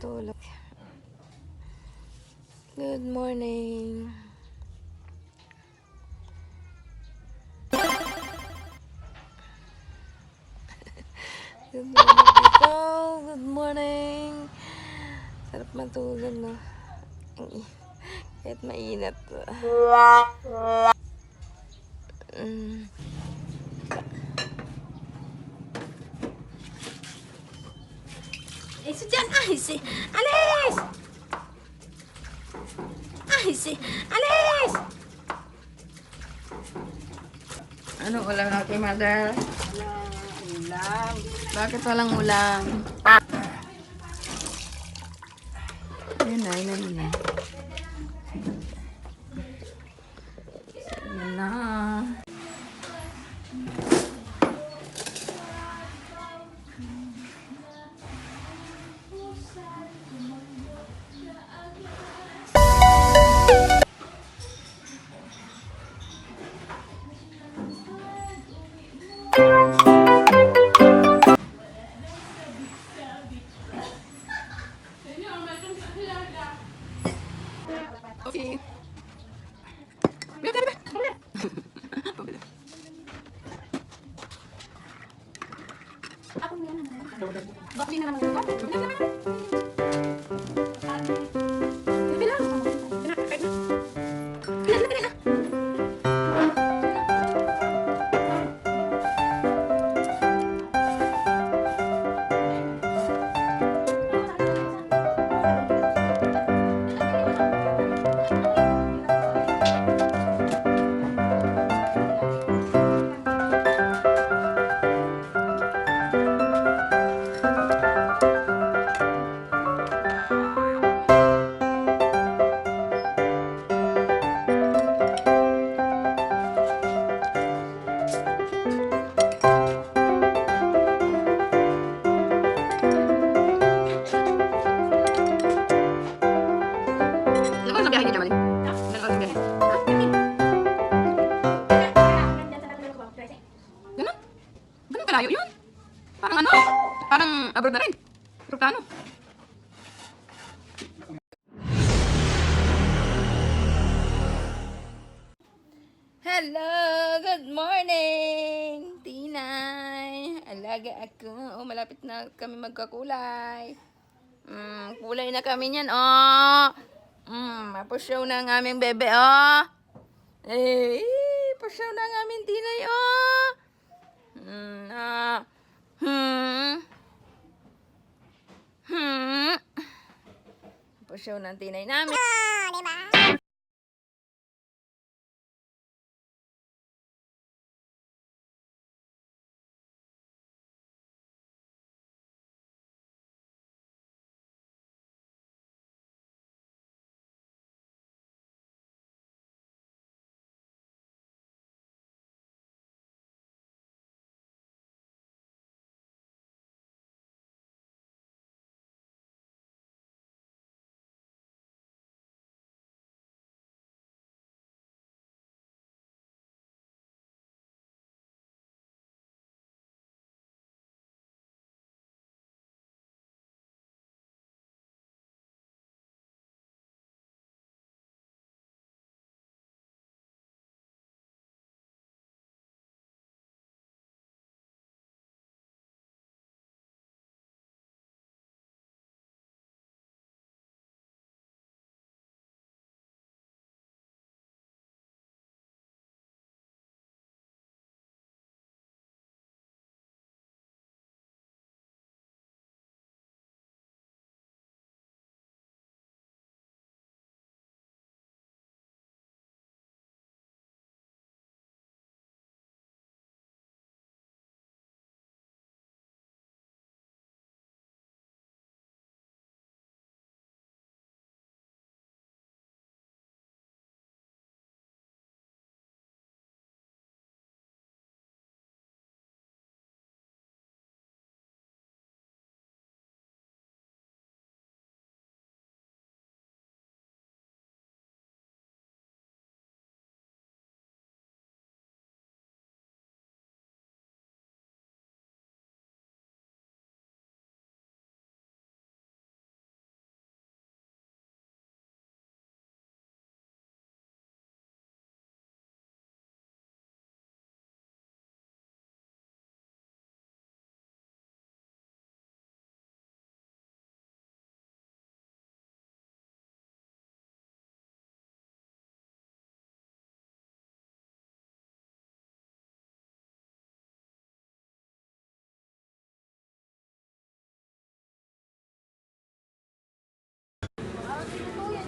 matulog. Good morning. Good morning, people. Good morning. Sarap matulog, no? Kahit mainit. Eso dyan! Ay, si... Alis! Ay, si... Alis! Ano ulam natin, mother? Ulam. Bakit walang ulam? Yun na, yun na. Yun na. Okay. Bakit na naman ito? Ano ba sa biyahe niya, Jamali? Ano ba sa biyahe? Ganun? Ganun kalayo yun? Parang ano? Parang abroad na rin. Aeroplano. Hello! Good morning! Tinay! Alaga ako. Oh, malapit na kami magkakulay. Kulay na kami niyan, oh! Mapusyaw na ang aming bebe, oh! Eh, pusyaw na ang aming tinay, oh! Pusyaw na ang tinay namin. Diba?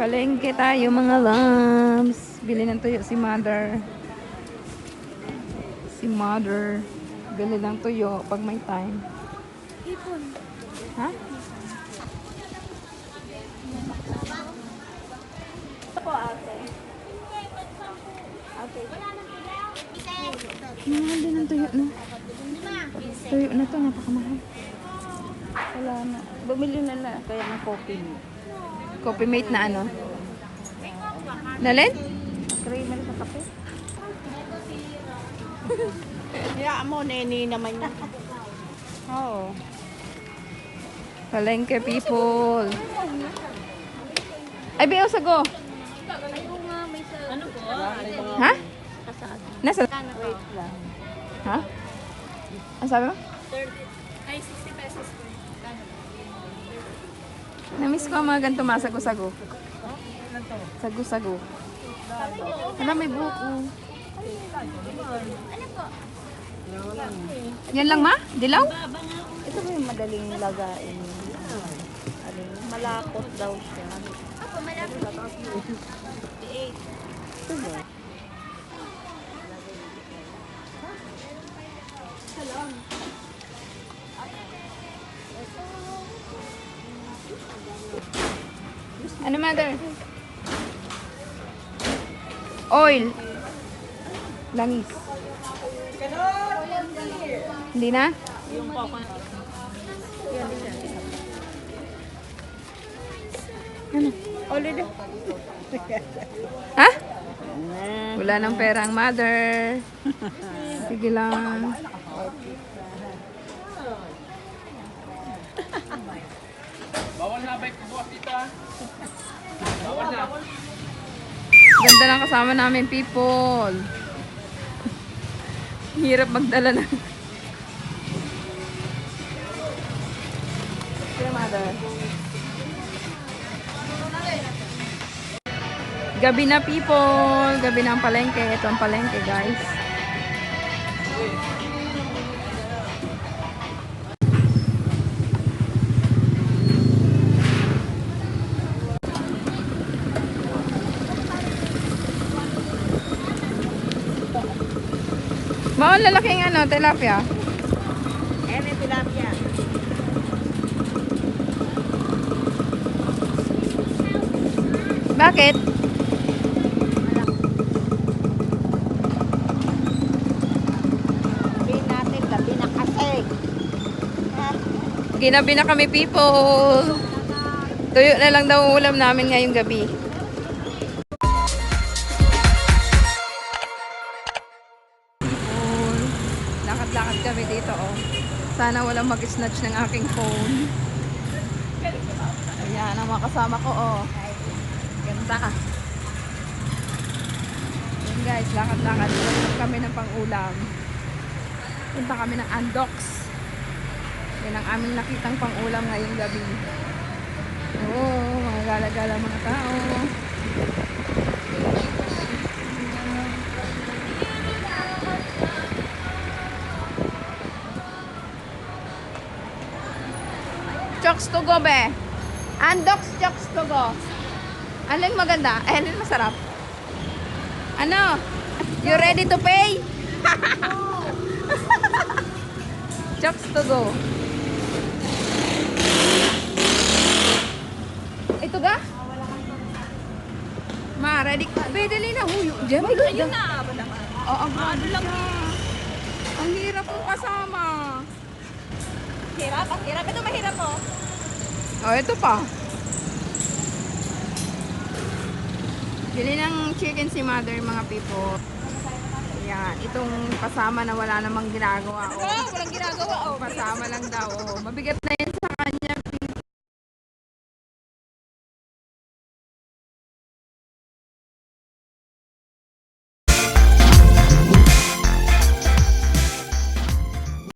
Palengke tayo mga loves. Bili ng tuyo si mother. Si mother. Bili ng tuyo pag may time. Hipon. Ha? Ito po, ate. Okay. Mahal din ang tuyo, no? Tuyo na to, napakamahal. Wala na. Bumili na lang kaya ng coffee. Coffee mate na ano? Nalin? Creamer sa kape. Hayaan mo, neni naman yan. Oo. Palengke people. Ay, Beo, sago. Ano po? Ha? Nasa? Wait lang. Ha? Ang sabi mo? 30. Ay, 60 pesos po. Namiss ko ang mga ganito masago-sago. Sago-sago. Alam, may buko. Yan lang, ma? Dilaw? Ito ba yung madaling lagain? Malapot daw siya. Ako, malapot. 58. Ito ba? Ano, mother? Oil. Langis. Hindi na? Yung papa. Yan, isa. Ano? Ulit. Ha? Wala ng pera ang mother. Sige lang. Bawal na bike ko bukas dito ah. Bawal na. Ganda ng kasama namin, people. Hirap magdala na. Sige, mother. Gabi na, people. Gabi na ang palengke. Ito ang palengke, guys. Maon lalaking ano, tilapia. Eme tilapia. Bakit? Sabihin natin, gabi na kasi. Ginabi na kami, people. Tuyo na lang daw ang ulam namin ngayong gabi. People, lakad-lakad kami dito, oh. Sana walang mag-snatch ng aking phone. Ayan, ang mga kasama ko, oh. Ganda. Ayan guys, lakad-lakad. Punta kami ng pang-ulam. Punta kami ng Andox. Yan ang aming nakitang pang-ulam ngayong gabi. Oo, mga gala-gala mga tao. Chokes to go, be. Andox chokes to go. Alin maganda? Eh, alin masarap? Ano? You ready to pay? Chokes to go. Ito ga? Ma, ready? Pedali na. Huyo. Diyan, may ganda. Oo, ano lang. Ang hirap mo kasama. Hirap? Ang hirap. Ito mahirap mo. Oh, ito pa. Bili ng chicken si mother, mga people. Yan, itong kasama na wala namang ginagawa. Oh. Walang ginagawa. Pasama lang daw. Oh. Mabigat na